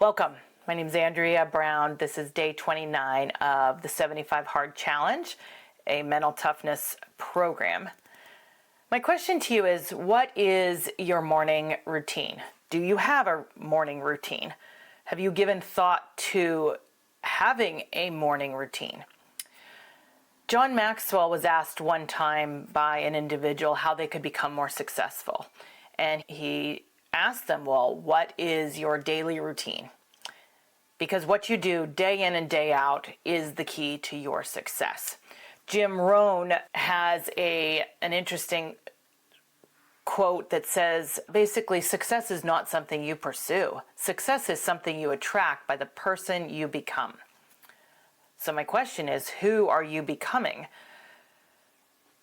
Welcome. My name is Andrea Brown. This is day 29 of the 75 Hard Challenge, a mental toughness program. My question to you is, what is your morning routine? Do you have a morning routine? Have you given thought to having a morning routine? John Maxwell was asked one time by an individual how they could become more successful. And he asked them, well, what is your daily routine? Because what you do day in and day out is the key to your success. Jim Rohn has an interesting quote that says, basically, success is not something you pursue. Success is something you attract by the person you become. So my question is, who are you becoming?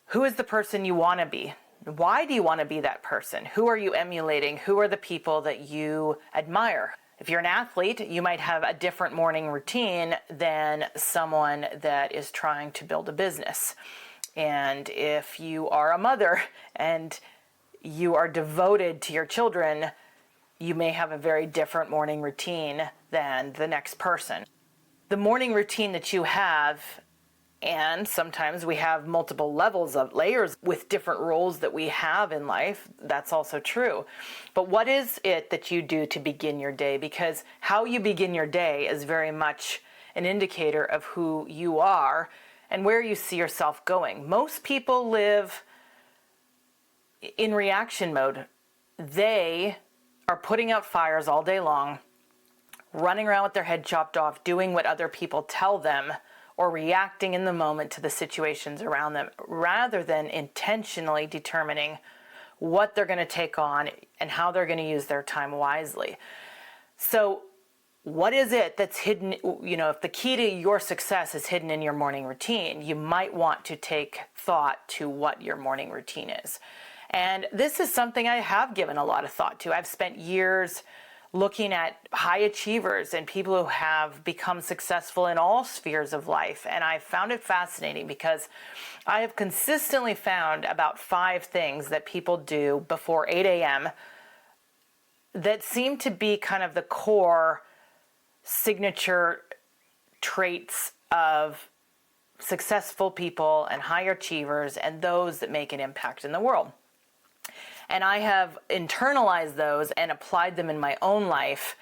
Who is the person you want to be? Why do you want to be that person? Who are you emulating? Who are the people that you admire? If you're an athlete, you might have a different morning routine than someone that is trying to build a business. And if you are a mother and you are devoted to your children, you may have a very different morning routine than the next person. The morning routine that you have, and sometimes we have multiple levels of layers with different roles that we have in life. That's also true. But what is it that you do to begin your day? Because how you begin your day is very much an indicator of who you are and where you see yourself going. Most people live in reaction mode. They are putting out fires all day long, running around with their head chopped off, doing what other people tell them, or reacting in the moment to the situations around them, rather than intentionally determining what they're going to take on and how they're going to use their time wisely. So what is it that's hidden? If the key to your success is hidden in your morning routine, you might want to take thought to what your morning routine is. And this is something I have given a lot of thought to. I've spent years looking at high achievers and people who have become successful in all spheres of life. And I found it fascinating because I have consistently found about 5 things that people do before 8 a.m. that seem to be kind of the core signature traits of successful people and high achievers and those that make an impact in the world. And I have internalized those and applied them in my own life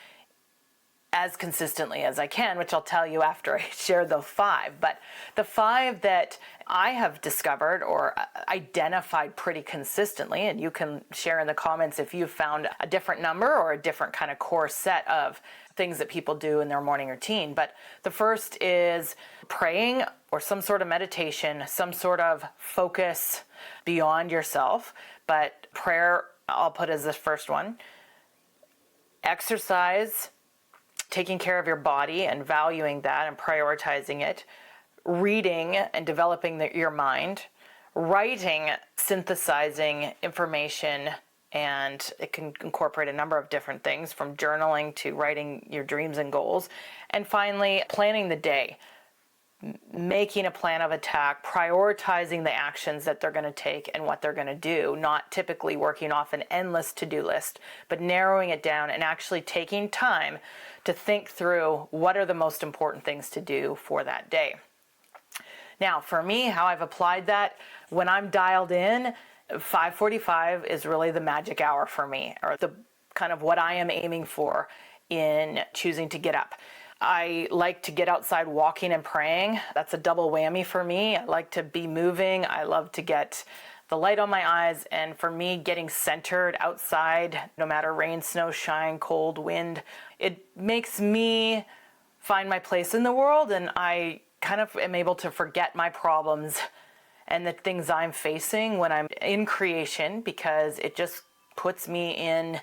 as consistently as I can, which I'll tell you after I share the 5. But the 5 that I have discovered or identified pretty consistently, and you can share in the comments if you've found a different number or a different kind of core set of things that people do in their morning routine. But the first is praying or some sort of meditation, some sort of focus beyond yourself. But prayer, I'll put as the first one. Exercise, taking care of your body and valuing that and prioritizing it. Reading and developing your mind. Writing, synthesizing information, and it can incorporate a number of different things from journaling to writing your dreams and goals. And finally, planning the day. Making a plan of attack, prioritizing the actions that they're going to take and what they're going to do, not typically working off an endless to-do list, but narrowing it down and actually taking time to think through what are the most important things to do for that day. Now, for me, how I've applied that, when I'm dialed in, 5:45 is really the magic hour for me, or the kind of what I am aiming for in choosing to get up. I like to get outside walking and praying. That's a double whammy for me. I like to be moving. I love to get the light on my eyes. And for me, getting centered outside, no matter rain, snow, shine, cold, wind, it makes me find my place in the world. And I kind of am able to forget my problems and the things I'm facing when I'm in creation, because it just puts me in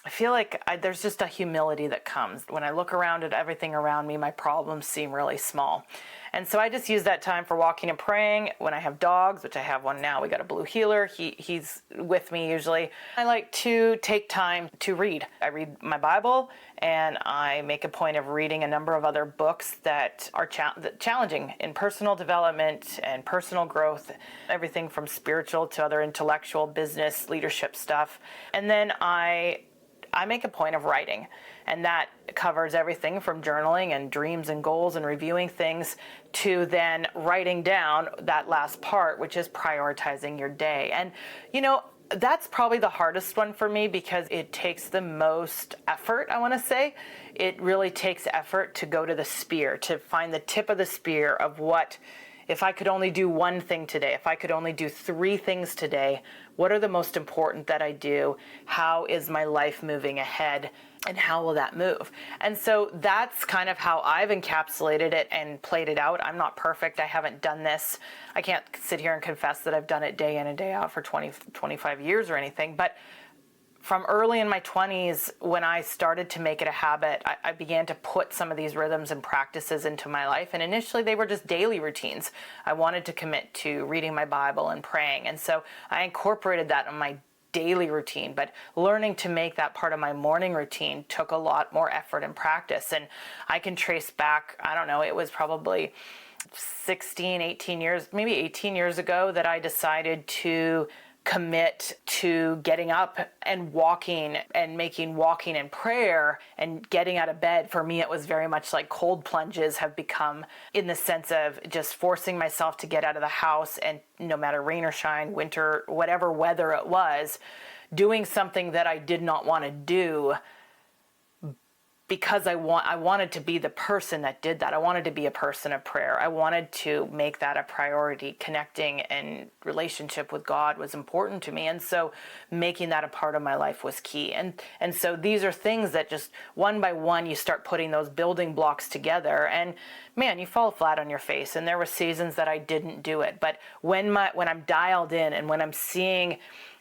I feel like there's just a humility that comes. When I look around at everything around me, my problems seem really small. And so I just use that time for walking and praying. When I have dogs, which I have one now, we got a blue heeler. He's with me usually. I like to take time to read. I read my Bible, and I make a point of reading a number of other books that are challenging in personal development and personal growth, everything from spiritual to other intellectual, business, leadership stuff. And then I I make a point of writing, and that covers everything from journaling and dreams and goals and reviewing things to then writing down that last part, which is prioritizing your day. And, that's probably the hardest one for me because it takes the most effort, I want to say. It really takes effort to go to the spear, to find the tip of the spear of what, if I could only do one thing today, if I could only do 3 things today, what are the most important that I do? How is my life moving ahead? And how will that move? And so that's kind of how I've encapsulated it and played it out. I'm not perfect. I haven't done this. I can't sit here and confess that I've done it day in and day out for 25 years or anything. But from early in my 20s, when I started to make it a habit, I began to put some of these rhythms and practices into my life. And initially, they were just daily routines. I wanted to commit to reading my Bible and praying. And so I incorporated that in my daily routine, but learning to make that part of my morning routine took a lot more effort and practice. And I can trace back, I don't know, it was probably 18 years ago that I decided to commit to getting up and walking and making walking and prayer and getting out of bed. For me, it was very much like cold plunges have become, in the sense of just forcing myself to get out of the house, and no matter rain or shine, winter, whatever weather it was, doing something that I did not want to do because I wanted to be the person that did that. I wanted to be a person of prayer. I wanted to make that a priority. Connecting and relationship with God was important to me. And so making that a part of my life was key. And so these are things that just one by one, you start putting those building blocks together, and man, you fall flat on your face. And there were seasons that I didn't do it. But when I'm dialed in and when I'm seeing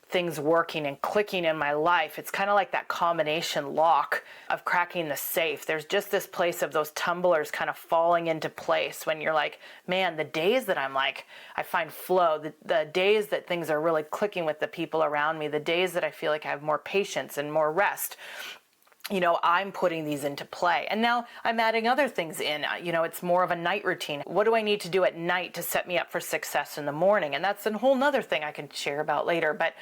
things working and clicking in my life, it's kind of like that combination lock of cracking the safe. There's just this place of those tumblers kind of falling into place when you're like, man, the days that I'm like, I find flow, the days that things are really clicking with the people around me, the days that I feel like I have more patience and more rest, I'm putting these into play. And now I'm adding other things in. It's more of a night routine. What do I need to do at night to set me up for success in the morning? And that's a whole nother thing I can share about later. But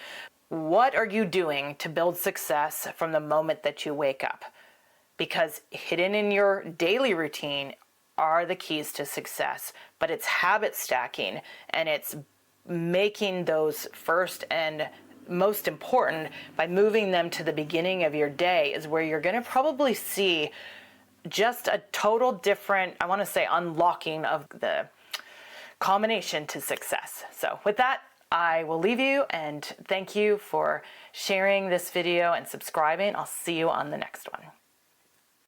what are you doing to build success from the moment that you wake up? Because hidden in your daily routine are the keys to success. But it's habit stacking, and it's making those first and most important by moving them to the beginning of your day, is where you're going to probably see just a total different, I want to say, unlocking of the combination to success. So with that, I will leave you, and thank you for sharing this video and subscribing. I'll see you on the next one.